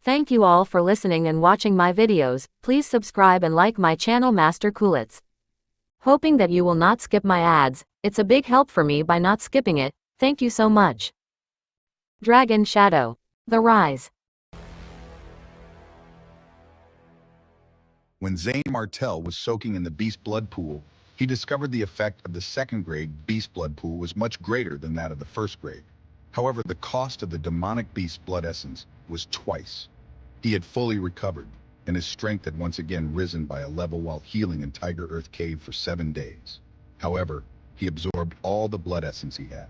Thank you all for listening and watching my videos. Please subscribe and like my channel Master Coolits. Hoping that you will not skip my ads. It's a big help for me by not skipping it. Thank you so much. Dragon Shadow. The Rise. When Zane Martel was soaking in the Beast Blood Pool, he discovered the effect of the second-grade Beast Blood Pool was much greater than that of the first grade. However, the cost of the demonic Beast Blood Essence was twice. He had fully recovered, and his strength had once again risen by a level while healing in Tiger Earth Cave for 7 days. However, he absorbed all the blood essence he had.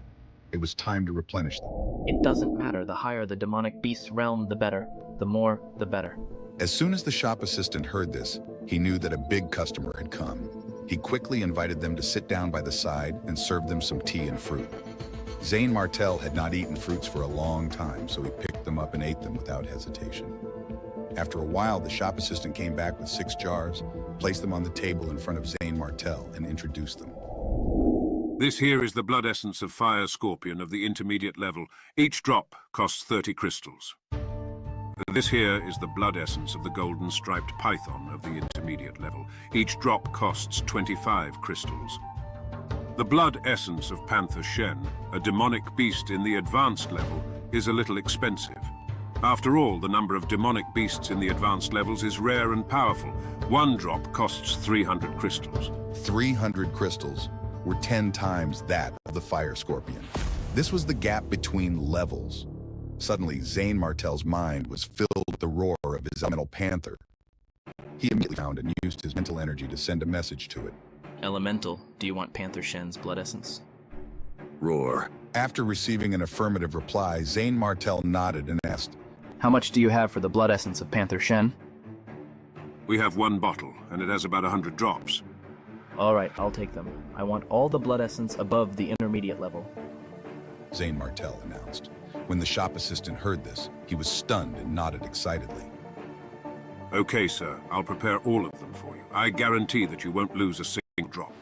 It was time to replenish them. It doesn't matter. The higher the demonic beast's realm, the better. The more, the better. As soon as the shop assistant heard this, he knew that a big customer had come. He quickly invited them to sit down by the side and served them some tea and fruit. Zane Martel had not eaten fruits for a long time, so he picked them up and ate them without hesitation. After a while, the shop assistant came back with 6 jars, placed them on the table in front of Zane Martel, and introduced them. This here is the blood essence of Fire Scorpion of the intermediate level. Each drop costs 30 crystals. This here is the blood essence of the Golden Striped Python of the intermediate level. Each drop costs 25 crystals. The blood essence of Panther Shen, a demonic beast in the advanced level, is a little expensive. After all, the number of demonic beasts in the advanced levels is rare and powerful. 1 drop costs 300 crystals. 300 crystals were 10 times that of the Fire Scorpion. This was the gap between levels. Suddenly, Zane Martel's mind was filled with the roar of his elemental panther. He immediately found and used his mental energy to send a message to it. Elemental, do you want Panther Shen's blood essence? Roar. After receiving an affirmative reply, Zane Martel nodded and asked, How much do you have for the blood essence of Panther Shen? We have 1 bottle, and it has about 100 drops. All right, I'll take them. I want all the blood essence above the intermediate level. Zane Martel announced. When the shop assistant heard this, he was stunned and nodded excitedly. Okay, sir. I'll prepare all of them for you. I guarantee that you won't lose a single drop.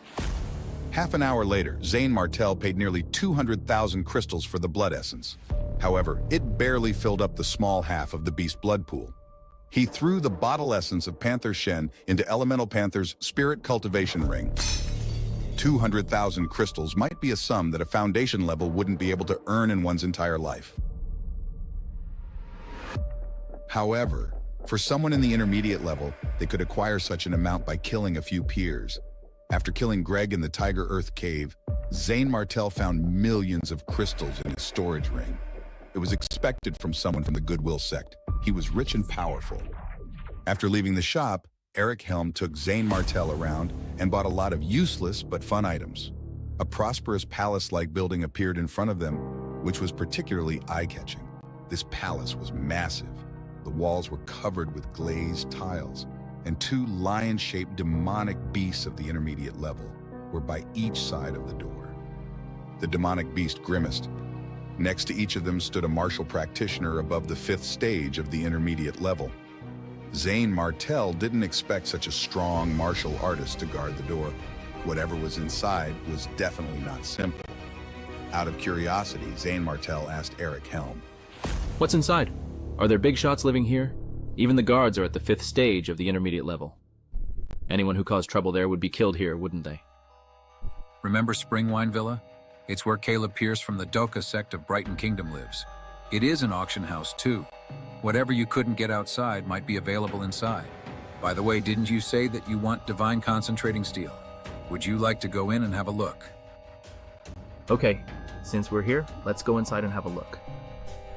Half an hour later, Zane Martel paid nearly 200,000 crystals for the blood essence. However, it barely filled up the small half of the Beast Blood Pool. He threw the bottle essence of Panther Shen into Elemental Panther's Spirit Cultivation Ring. 200,000 crystals might be a sum that a foundation level wouldn't be able to earn in one's entire life. However, for someone in the intermediate level, they could acquire such an amount by killing a few peers. After killing Greg in the Tiger Earth Cave, Zane Martel found millions of crystals in his storage ring. It was expected from someone from the Goodwill sect. He was rich and powerful. After leaving the shop, Eric Helm took Zane Martel around and bought a lot of useless but fun items. A prosperous palace-like building appeared in front of them, which was particularly eye-catching. This palace was massive. The walls were covered with glazed tiles, and 2 lion-shaped demonic beasts of the intermediate level were by each side of the door. The demonic beast grimaced. Next to each of them stood a martial practitioner above the 5th stage of the intermediate level. Zane Martel didn't expect such a strong martial artist to guard the door. Whatever was inside was definitely not simple. Out of curiosity, Zane Martel asked Eric Helm, What's inside? Are there big shots living here? Even the guards are at the 5th stage of the intermediate level. Anyone who caused trouble there would be killed here, wouldn't they? Remember Springwine Villa? It's where Caleb Pierce from the Doka sect of Brighton Kingdom lives. It is an auction house, too. Whatever you couldn't get outside might be available inside. By the way, didn't you say that you want divine concentrating steel? Would you like to go in and have a look? Okay, since we're here, let's go inside and have a look.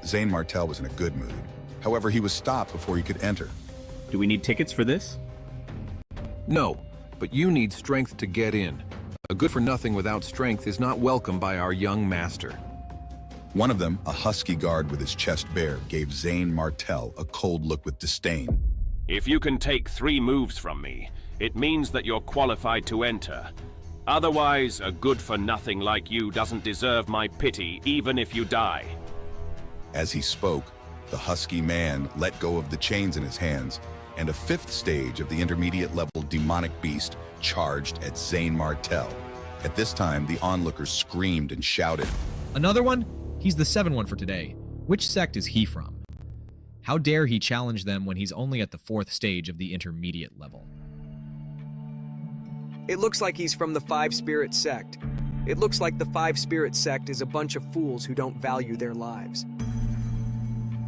Zane Martel was in a good mood. However, he was stopped before he could enter. Do we need tickets for this? No, but you need strength to get in. A good-for-nothing without strength is not welcome by our young master. One of them, a husky guard with his chest bare, gave Zane Martel a cold look with disdain. If you can take 3 moves from me, it means that you're qualified to enter. Otherwise, a good-for-nothing like you doesn't deserve my pity, even if you die. As he spoke, the husky man let go of the chains in his hands, and a 5th stage of the intermediate level demonic beast charged at Zane Martel. At this time, the onlookers screamed and shouted. Another one? He's the 7th one for today. Which sect is he from? How dare he challenge them when he's only at the 4th stage of the intermediate level? It looks like he's from the Five Spirit sect. It looks like the Five Spirit sect is a bunch of fools who don't value their lives.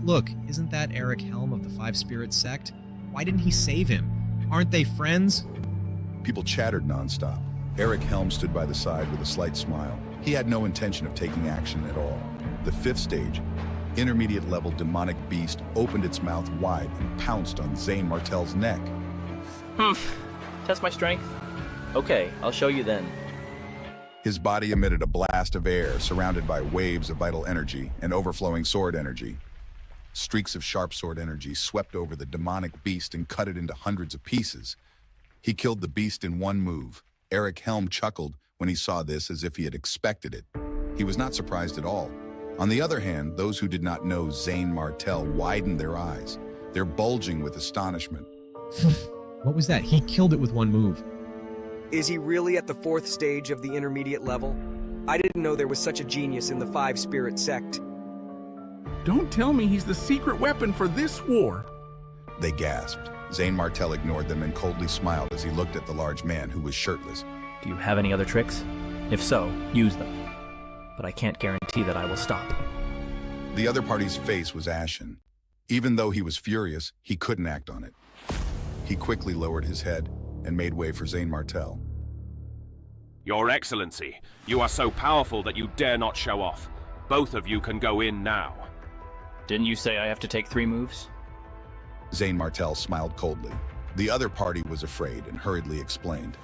Look, isn't that Eric Helm of the Five Spirit sect? Why didn't he save him? Aren't they friends? People chattered nonstop. Eric Helm stood by the side with a slight smile. He had no intention of taking action at all. The 5th stage, intermediate level demonic beast, opened its mouth wide and pounced on Zane Martel's neck. Test my strength? Okay, I'll show you then. His body emitted a blast of air surrounded by waves of vital energy and overflowing sword energy. Streaks of sharp sword energy swept over the demonic beast and cut it into hundreds of pieces. He killed the beast in one move. Eric Helm chuckled when he saw this as if he had expected it. He was not surprised at all. On the other hand, those who did not know Zane Martel widened their eyes. They're bulging with astonishment. What was that? He killed it with one move. Is he really at the 4th stage of the intermediate level? I didn't know there was such a genius in the Five Spirit sect. Don't tell me he's the secret weapon for this war. They gasped. Zane Martel ignored them and coldly smiled as he looked at the large man who was shirtless. Do you have any other tricks? If so, use them. But I can't guarantee that I will stop. The other party's face was ashen. Even though he was furious, he couldn't act on it. He quickly lowered his head and made way for Zane Martel. Your Excellency, you are so powerful that you dare not show off. Both of you can go in now. Didn't you say I have to take 3 moves? Zane Martel smiled coldly. The other party was afraid and hurriedly explained.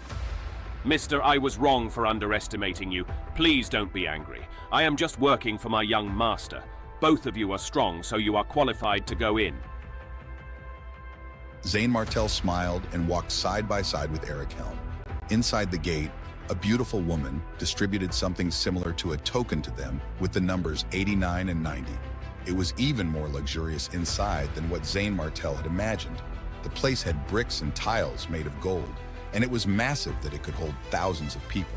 Mister, I was wrong for underestimating you. Please don't be angry. I am just working for my young master. Both of you are strong, so you are qualified to go in. Zane Martel smiled and walked side by side with Eric Helm. Inside the gate, a beautiful woman distributed something similar to a token to them with the numbers 89 and 90. It was even more luxurious inside than what Zane Martel had imagined. The place had bricks and tiles made of gold, and it was massive that it could hold thousands of people.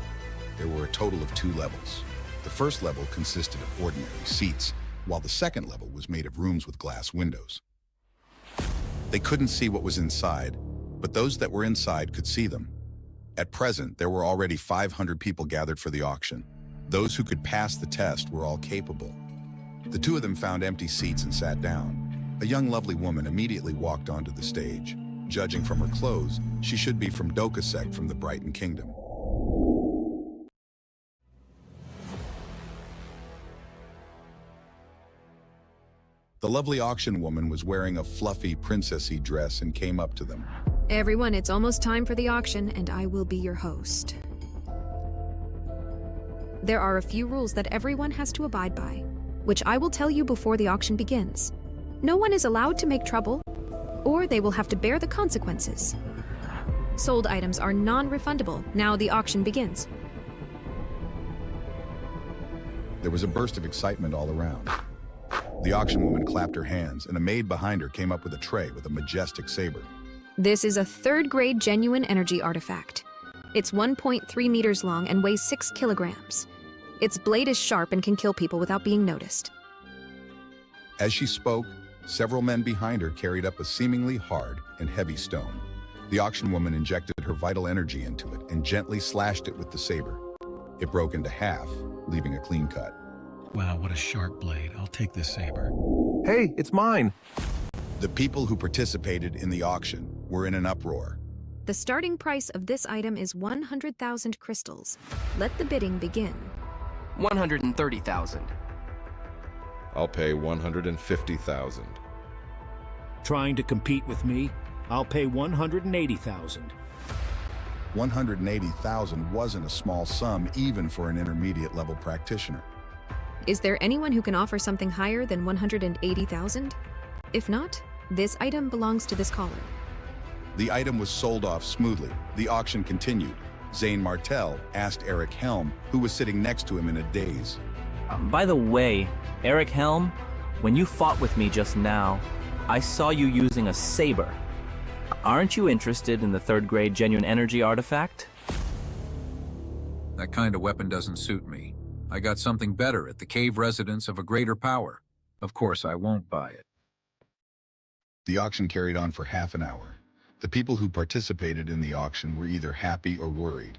There were a total of 2 levels. The first level consisted of ordinary seats, while the second level was made of rooms with glass windows. They couldn't see what was inside, but those that were inside could see them. At present, there were already 500 people gathered for the auction. Those who could pass the test were all capable. The 2 of them found empty seats and sat down. A young lovely woman immediately walked onto the stage. Judging from her clothes, she should be from Doka sect from the Brighton Kingdom. The lovely auction woman was wearing a fluffy, princessy dress and came up to them. Everyone, it's almost time for the auction, and I will be your host. There are a few rules that everyone has to abide by, which I will tell you before the auction begins. No one is allowed to make trouble, or they will have to bear the consequences. Sold items are non-refundable. Now the auction begins. There was a burst of excitement all around. The auction woman clapped her hands, and a maid behind her came up with a tray with a majestic saber. This is a 3rd-grade genuine energy artifact. It's 1.3 meters long and weighs 6 kilograms. Its blade is sharp and can kill people without being noticed. As she spoke, several men behind her carried up a seemingly hard and heavy stone. The auction woman injected her vital energy into it and gently slashed it with the saber. It broke into half, leaving a clean cut. Wow, what a sharp blade. I'll take this saber. Hey, it's mine! The people who participated in the auction were in an uproar. The starting price of this item is 100,000 crystals. Let the bidding begin. 130,000. I'll pay 150,000. Trying to compete with me? I'll pay 180,000. 180,000 wasn't a small sum even for an intermediate level practitioner. Is there anyone who can offer something higher than 180,000? If not, this item belongs to this caller. The item was sold off smoothly. The auction continued. Zane Martel asked Eric Helm, who was sitting next to him in a daze. By the way, Eric Helm, when you fought with me just now, I saw you using a saber. Aren't you interested in the 3rd-grade genuine energy artifact? That kind of weapon doesn't suit me. I got something better at the cave residence of a greater power. Of course, I won't buy it. The auction carried on for half an hour. The people who participated in the auction were either happy or worried.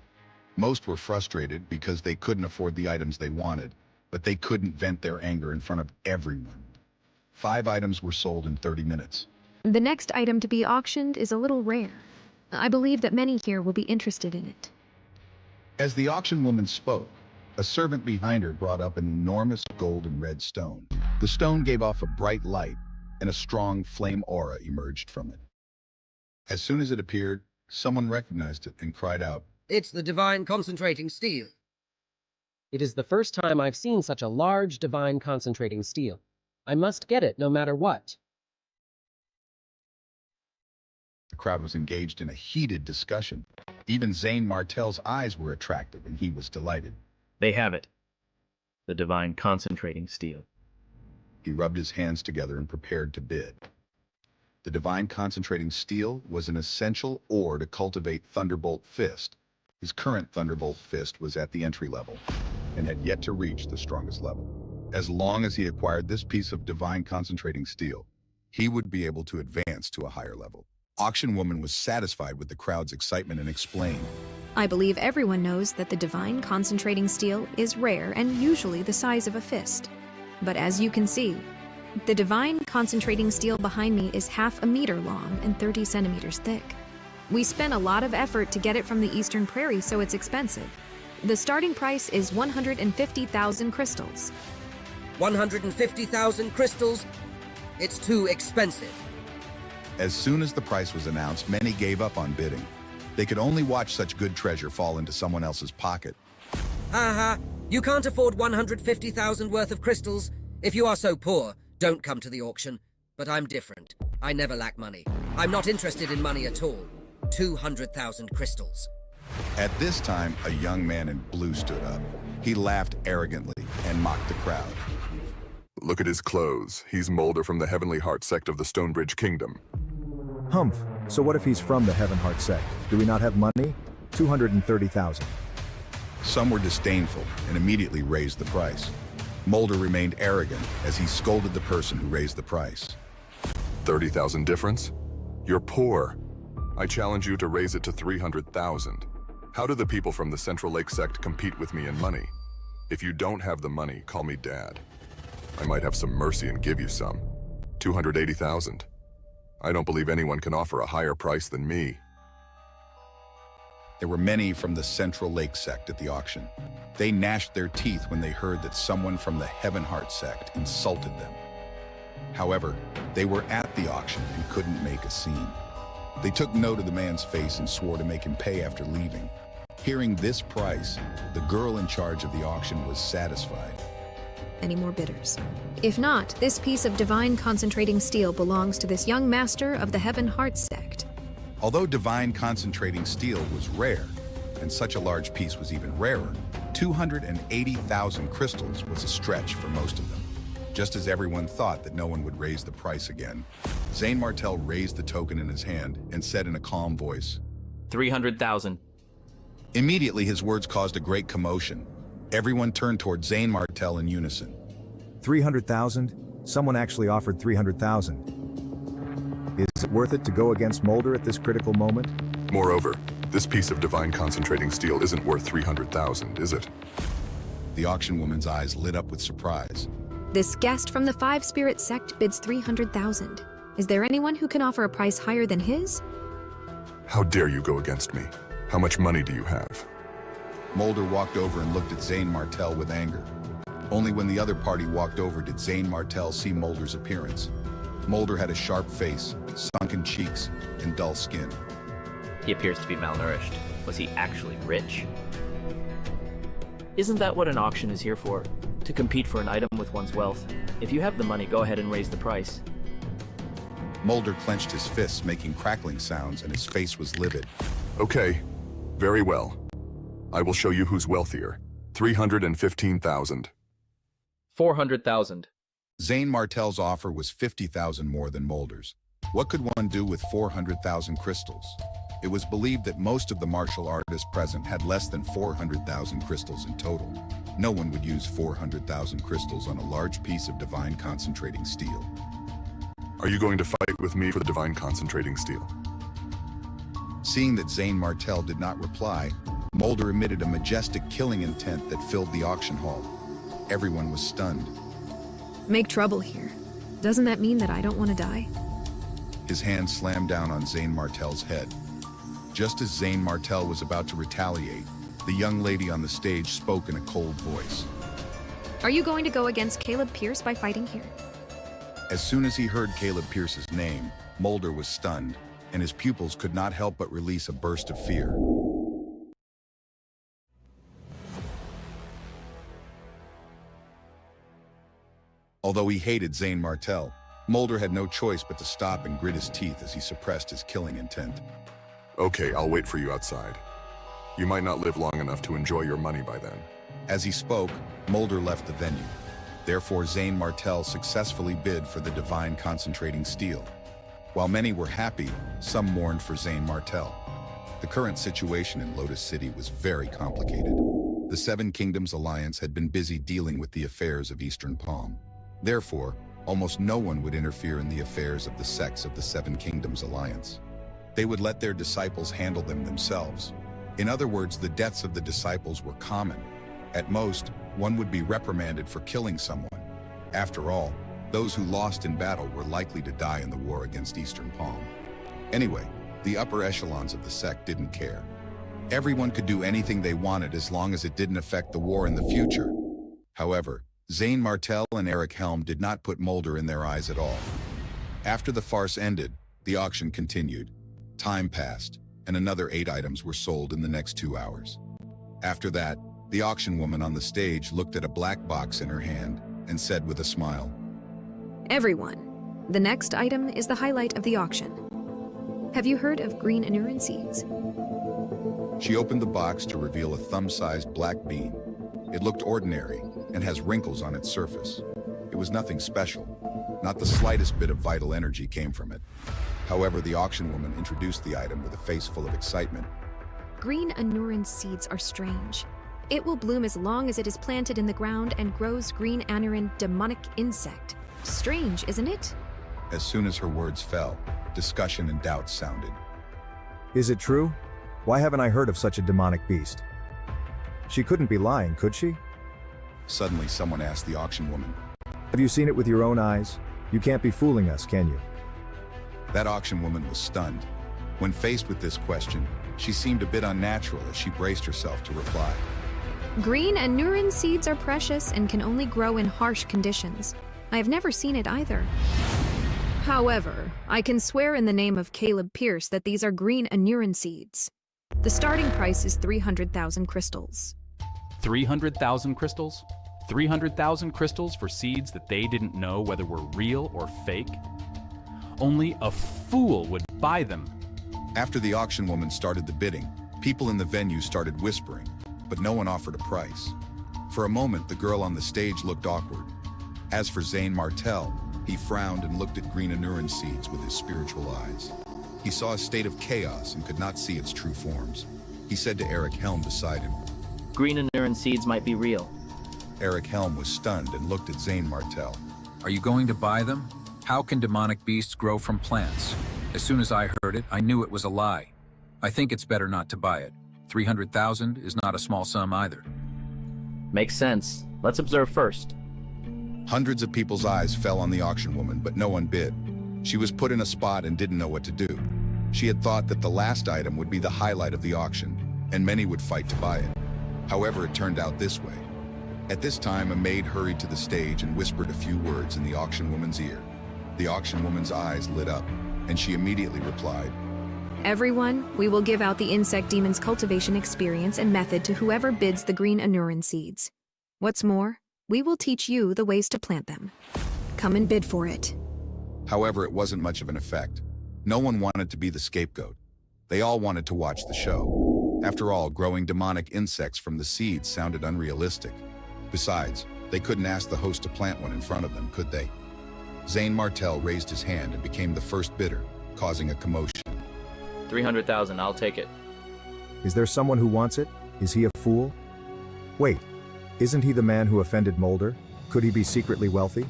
Most were frustrated because they couldn't afford the items they wanted, but they couldn't vent their anger in front of everyone. 5 items were sold in 30 minutes. The next item to be auctioned is a little rare. I believe that many here will be interested in it. As the auction woman spoke, a servant behind her brought up an enormous gold and red stone. The stone gave off a bright light, and a strong flame aura emerged from it. As soon as it appeared, someone recognized it and cried out, "It's the divine concentrating steel." It is the first time I've seen such a large divine concentrating steel. I must get it no matter what. The crowd was engaged in a heated discussion. Even Zane Martel's eyes were attracted, and he was delighted. They have it. The divine concentrating steel. He rubbed his hands together and prepared to bid. The divine concentrating steel was an essential ore to cultivate Thunderbolt Fist. His current Thunderbolt Fist was at the entry level and had yet to reach the strongest level. As long as he acquired this piece of divine concentrating steel, he would be able to advance to a higher level. Auction woman was satisfied with the crowd's excitement and explained, I believe everyone knows that the divine concentrating steel is rare and usually the size of a fist. But as you can see, the divine concentrating steel behind me is half a meter long and 30 centimeters thick. We spent a lot of effort to get it from the Eastern Prairie, so it's expensive. The starting price is 150,000 crystals. 150,000 crystals? It's too expensive. As soon as the price was announced, many gave up on bidding. They could only watch such good treasure fall into someone else's pocket. Ha! You can't afford 150,000 worth of crystals. If you are so poor, don't come to the auction. But I'm different. I never lack money. I'm not interested in money at all. 200,000 crystals. At this time, a young man in blue stood up. He laughed arrogantly and mocked the crowd. Look at his clothes. He's Mulder from the Heavenly Heart sect of the Stonebridge Kingdom. Humph. So what if he's from the Heaven Heart sect? Do we not have money? 230,000. Some were disdainful and immediately raised the price. Mulder remained arrogant as he scolded the person who raised the price. 30,000 difference? You're poor. I challenge you to raise it to 300,000. How do the people from the Central Lake sect compete with me in money? If you don't have the money, call me Dad. I might have some mercy and give you some. 280,000. I don't believe anyone can offer a higher price than me. There were many from the Central Lake sect at the auction. They gnashed their teeth when they heard that someone from the Heaven Heart sect insulted them. However, they were at the auction and couldn't make a scene. They took note of the man's face and swore to make him pay after leaving. Hearing this price, the girl in charge of the auction was satisfied. Any more bidders? If not, this piece of divine concentrating steel belongs to this young master of the Heaven Heart sect. Although divine concentrating steel was rare, and such a large piece was even rarer, 280,000 crystals was a stretch for most of them. Just as everyone thought that no one would raise the price again, Zane Martel raised the token in his hand and said in a calm voice, 300,000. Immediately, his words caused a great commotion. Everyone turned toward Zane Martel in unison. 300,000? Someone actually offered 300,000. Is it worth it to go against Mulder at this critical moment? Moreover, this piece of divine concentrating steel isn't worth 300,000, is it? The auction woman's eyes lit up with surprise. This guest from the Five Spirit sect bids 300,000. Is there anyone who can offer a price higher than his? How dare you go against me? How much money do you have? Mulder walked over and looked at Zane Martel with anger. Only when the other party walked over did Zane Martel see Mulder's appearance. Mulder had a sharp face, sunken cheeks, and dull skin. He appears to be malnourished. Was he actually rich? Isn't that what an auction is here for? To compete for an item with one's wealth. If you have the money, go ahead and raise the price. Mulder clenched his fists, making crackling sounds, and his face was livid. Okay, very well. I will show you who's wealthier. 315,000. 400,000. Zane Martel's offer was 50,000 more than Mulder's. What could one do with 400,000 crystals? It was believed that most of the martial artists present had less than 400,000 crystals in total. No one would use 400,000 crystals on a large piece of divine concentrating steel. Are you going to fight with me for the divine concentrating steel? Seeing that Zane Martel did not reply, Mulder emitted a majestic killing intent that filled the auction hall. Everyone was stunned. Make trouble here. Doesn't that mean that I don't want to die? His hand slammed down on Zane Martel's head. Just as Zane Martel was about to retaliate, the young lady on the stage spoke in a cold voice. Are you going to go against Caleb Pierce by fighting here? As soon as he heard Caleb Pierce's name, Mulder was stunned, and his pupils could not help but release a burst of fear. Although he hated Zane Martel, Mulder had no choice but to stop and grit his teeth as he suppressed his killing intent. Okay, I'll wait for you outside. You might not live long enough to enjoy your money by then. As he spoke, Mulder left the venue. Therefore, Zane Martel successfully bid for the divine concentrating steel. While many were happy, some mourned for Zane Martel. The current situation in Lotus City was very complicated. The Seven Kingdoms Alliance had been busy dealing with the affairs of Eastern Palm. Therefore, almost no one would interfere in the affairs of the sects of the Seven Kingdoms Alliance. They would let their disciples handle them themselves. In other words, the deaths of the disciples were common. At most, one would be reprimanded for killing someone. After all, those who lost in battle were likely to die in the war against Eastern Palm. Anyway, the upper echelons of the sect didn't care. Everyone could do anything they wanted as long as it didn't affect the war in the future. However, Zane Martel and Eric Helm did not put Mulder in their eyes at all. After the farce ended, the auction continued. Time passed, and another 8 items were sold in the next 2 hours. After that, the auction woman on the stage looked at a black box in her hand and said with a smile, Everyone, the next item is the highlight of the auction. Have you heard of green anurin seeds? She opened the box to reveal a thumb-sized black bean. It looked ordinary and has wrinkles on its surface. It was nothing special. Not the slightest bit of vital energy came from it. However, the auction woman introduced the item with a face full of excitement. Green anurin seeds are strange. It will bloom as long as it is planted in the ground and grows green anurin demonic insect. Strange, isn't it? As soon as her words fell, discussion and doubts sounded. Is it true? Why haven't I heard of such a demonic beast? She couldn't be lying, could she? Suddenly, someone asked the auction woman. Have you seen it with your own eyes? You can't be fooling us, can you? That auction woman was stunned. When faced with this question, she seemed a bit unnatural as she braced herself to reply. Green anurin seeds are precious and can only grow in harsh conditions. I have never seen it either. However, I can swear in the name of Caleb Pierce that these are green anurin seeds. The starting price is 300,000 crystals. 300,000 crystals? 300,000 crystals for seeds that they didn't know whether were real or fake? Only a fool would buy them. After the auction woman started the bidding, people in the venue started whispering, but no one offered a price. For a moment, the girl on the stage looked awkward. As for Zane Martel, he frowned and looked at green anurin seeds with his spiritual eyes. He saw a state of chaos and could not see its true forms. He said to Eric Helm beside him, Green anurin seeds might be real. Eric Helm was stunned and looked at Zane Martel. Are you going to buy them? How can demonic beasts grow from plants? As soon as I heard it, I knew it was a lie. I think it's better not to buy it. 300,000 is not a small sum either. Makes sense. Let's observe first. Hundreds of people's eyes fell on the auction woman, but no one bid. She was put in a spot and didn't know what to do. She had thought that the last item would be the highlight of the auction, and many would fight to buy it. However, it turned out this way. At this time, a maid hurried to the stage and whispered a few words in the auction woman's ear. The auction woman's eyes lit up, and she immediately replied, Everyone, we will give out the insect demon's cultivation experience and method to whoever bids the green anurin seeds. What's more, we will teach you the ways to plant them. Come and bid for it. However, it wasn't much of an effect. No one wanted to be the scapegoat. They all wanted to watch the show. After all, growing demonic insects from the seeds sounded unrealistic. Besides, they couldn't ask the host to plant one in front of them, could they? Zane Martel raised his hand and became the first bidder, causing a commotion. 300,000, I'll take it. Is there someone who wants it? Is he a fool? Wait, isn't he the man who offended Mulder? Could he be secretly wealthy?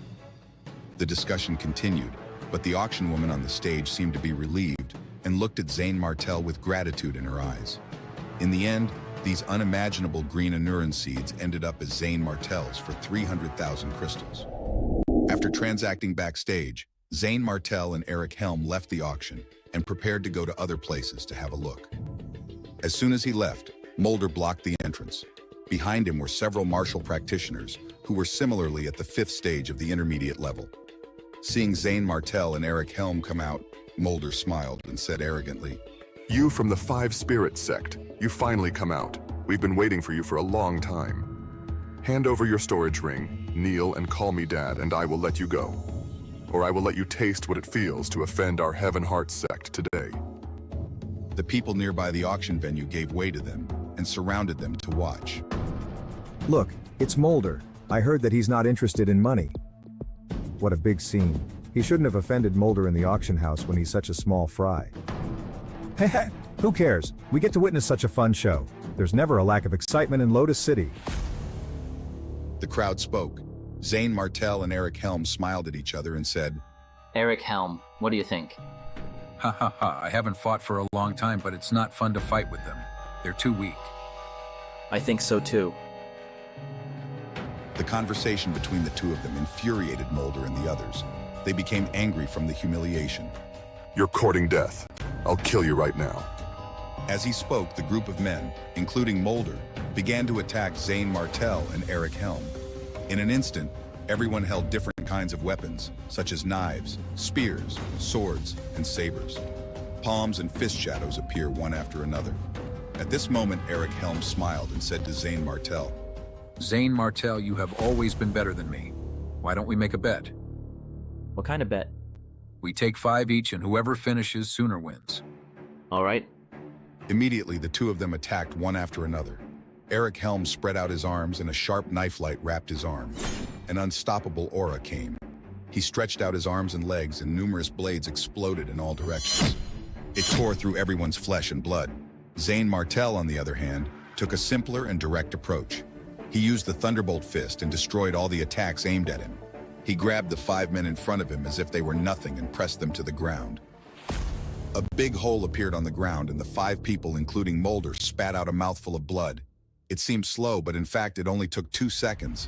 The discussion continued. But the auction woman on the stage seemed to be relieved and looked at Zane Martel with gratitude in her eyes. In the end, these unimaginable green Anuran seeds ended up as Zane Martel's for 300,000 crystals. After transacting backstage, Zane Martel and Eric Helm left the auction and prepared to go to other places to have a look. As soon as he left, Mulder blocked the entrance. Behind him were several martial practitioners who were similarly at the 5th stage of the intermediate level. Seeing Zane Martel and Eric Helm come out, Mulder smiled and said arrogantly, "You from the Five Spirits sect, you finally come out. We've been waiting for you for a long time. Hand over your storage ring, kneel and call me Dad, and I will let you go. Or I will let you taste what it feels to offend our Heaven Heart sect today." The people nearby the auction venue gave way to them and surrounded them to watch. Look, it's Mulder. I heard that he's not interested in money. What a big scene. He shouldn't have offended Mulder in the auction house when he's such a small fry. Heh, who cares? We get to witness such a fun show. There's never a lack of excitement in Lotus City. The crowd spoke. Zane Martel and Eric Helm smiled at each other and said, Eric Helm, what do you think? Ha ha ha, I haven't fought for a long time, but it's not fun to fight with them. They're too weak. I think so too. The conversation between the two of them infuriated Mulder and the others. They became angry from the humiliation. "You're courting death. I'll kill you right now." As he spoke, the group of men, including Mulder, began to attack Zane Martel and Eric Helm. In an instant, everyone held different kinds of weapons, such as knives, spears, swords, and sabers. Palms and fist shadows appear one after another. At this moment, Eric Helm smiled and said to Zane Martel, "Zane Martel, you have always been better than me. Why don't we make a bet? What kind of bet? We take 5 each and whoever finishes sooner wins." All right. Immediately, the two of them attacked one after another. Eric Helm spread out his arms and a sharp knife light wrapped his arm. An unstoppable aura came. He stretched out his arms and legs and numerous blades exploded in all directions. It tore through everyone's flesh and blood. Zane Martel, on the other hand, took a simpler and direct approach. He used the Thunderbolt Fist and destroyed all the attacks aimed at him. He grabbed the 5 men in front of him as if they were nothing and pressed them to the ground. A big hole appeared on the ground and the 5 people, including Mulder, spat out a mouthful of blood. It seemed slow, but in fact it only took 2 seconds.